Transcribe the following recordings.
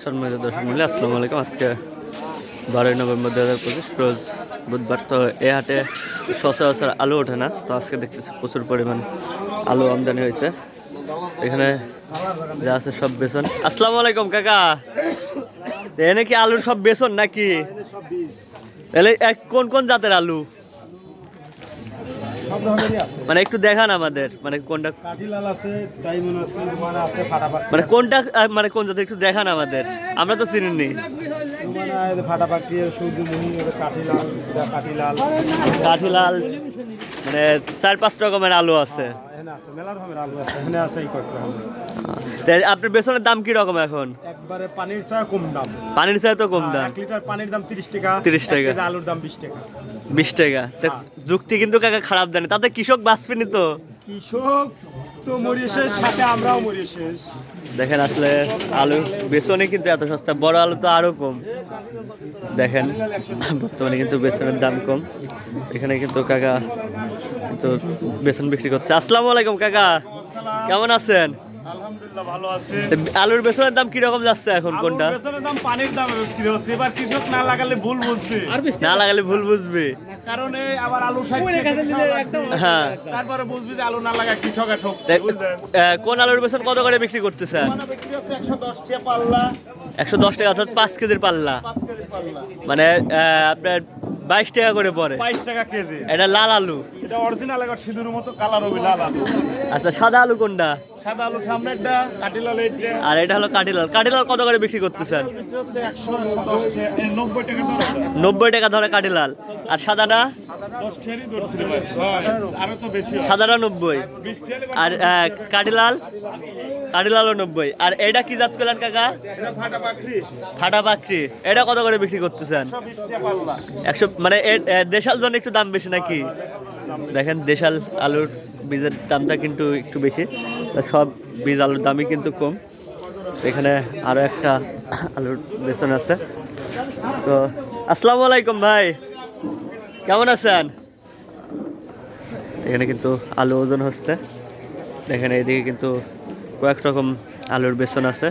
সম্মানিত দর্শক মূল্য আসসালামু আলাইকুম। আজকে 12 নভেম্বর 2025 রোজ বুধবার। তো এই হাটে সচরাচর আলু ওঠে না, তো আজকে দেখতেছি প্রচুর পরিমাণ আলু আমদানি হয়েছে। এখানে যা আছে সব বেসন। আসসালামু আলাইকুম কাকা, এনে কি আলুর সব বেসন নাকি? তাহলে কোন কোন জাতের আলু? মানে একটু দেখান আমাদের, মানে কোনটা কাঠিলাল আছে, ডায়মন্ড আছে, রুমানা আছে, ফাটাফাটি মানে কোনটা মানে কোন জাতের একটু দেখান আমাদের, আমরা তো চিনি। রুমানা আছে, ফাটাফাটি, সূর্যমুখী, কাঠিলাল, কাঠিলাল, কাঠিলাল, মানে 4-5 রকমের আলু আছে। এখানে আছে মেলা রকমের আলু আছে, এখানে আছে এই কয়েকটা আলু। আপনার বেসনের দাম কি রকম এখন? একবারে পানির চা কম দাম, পানির চাই তো কম দাম। 1 লিটার পানির দাম 30 টাকা, 30 টাকা, এক কেজি আলুর দাম 20 টাকা। 20 টাকা। যুক্তি কিন্তু কাকা খারাপ জানে, তাতে কৃষক বাঁচবেনি তো। কৃষক তো মরিয়ে শেষ, সাথে আমরাও মরিয়ে শেষ। দেখেন আসলে আলু বেসনে কিন্তু এত সস্তা, বড় আলু তো আরো কম। দেখেন বর্তমানে কিন্তু বেসনের দাম কম। এখানে কিন্তু কাকা কিন্তু বেসন বিক্রি করছে। আসসালামু আলাইকুম কাকা, কেমন আছেন? আলহামদুলিল্লাহ ভালো আছে। আলুর বেসনের দাম কি রকম যাচ্ছে এখন? কোনটা বেসনের দাম পানির দাম বিক্রি হচ্ছে, এবার কৃষক না লাগালে ভুল বুঝবে, না লাগালে ভুল বুঝবে। কারণ আবার আলু 60 হ্যাঁ, তারপরে বুঝবি যে আলু না লাগা কৃষক ঠকছে। কোন আলুর বেসন কত করে বিক্রি করতেছেন? 110 টাকা পাল্লা, 110 টাকা, অর্থাৎ 5 কেজির পাল্লা। 5 কেজি পাল্লা, মানে আপনার 22 টাকা করে পড়ে। 22 টাকা কেজি। এটা লাল আলু, এটা অরিজিনাল একবার সিঁদুরের মতো কালার হবে, লাল আলু। আচ্ছা সাদা আলু কোনটা? সাদা আলু সামনেরটা, কাঠিলাল এইটা। আর এটা হলো কাঠিলাল। কাঠিলাল কত করে বিক্রি করতেছেন? এটা হচ্ছে 110 টাকা, 90 টাকা ধরে। 90 টাকা ধরে কাঠিলাল। আর সাদাটা? 10 টাকারই ধরছিল ভাই, আরো তো বেশি হয়। সাদাটা 90। 20 টাকা। আর কাঠিলাল? কাঠিলালও 90। আর এটা কি জাত করলেন কাকা? এটা ফাটা পাখরি, ফাটা পাখরি। এটা কত করে বিক্রি করতেছেন? 120 টাকা পাল্লা। 100, মানে দেশাল জন্য একটু দাম বেশি নাকি? দেখেন দেশাল আলুর বীজের দামটা কিন্তু একটু বেশি, সব বীজ আলুর দামই কিন্তু কম। এখানে আরো একটা আলুর বেসন আছে। তো আসসালামু আলাইকুম ভাই, কেমন আছেন? এখানে কিন্তু আলু ওজন হচ্ছে। দেখেন এইদিকে কিন্তু কয়েক রকম আলুর বেসন আছে।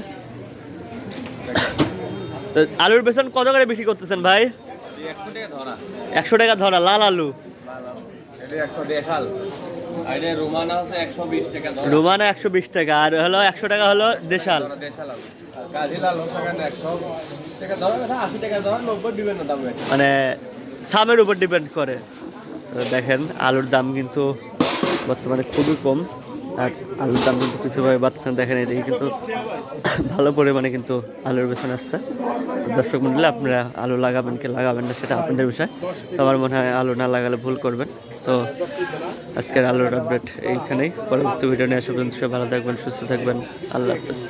তো আলুর বেসন কত করে বিক্রি করতেছেন ভাই? 100 টাকা ধরা লাল আলু। রোমানা 120 টাকা, আর হলো 100 টাকা হলো দেশাল। মানে সামের উপর ডিপেন্ড করে। তো দেখেন আলুর দাম কিন্তু বর্তমানে খুবই কম, আর আলুর দাম কিন্তু কিছুভাবে বাড়ছে। দেখেন এদিকে কিন্তু ভালো পরিমাণে কিন্তু আলুর বেসন আসছে। দর্শক মন্ডলী, আপনারা আলু লাগাবেন কি লাগাবেন না সেটা আপনাদের বিষয়। তো আমার মনে হয় আলু না লাগালে ভুল করবেন। তো আজকের আলুর আপডেট এইখানেই। পরবর্তী ভিডিও নিয়ে আসবেন। সবাই ভালো থাকবেন, সুস্থ থাকবেন। আল্লাহ হাফেজ।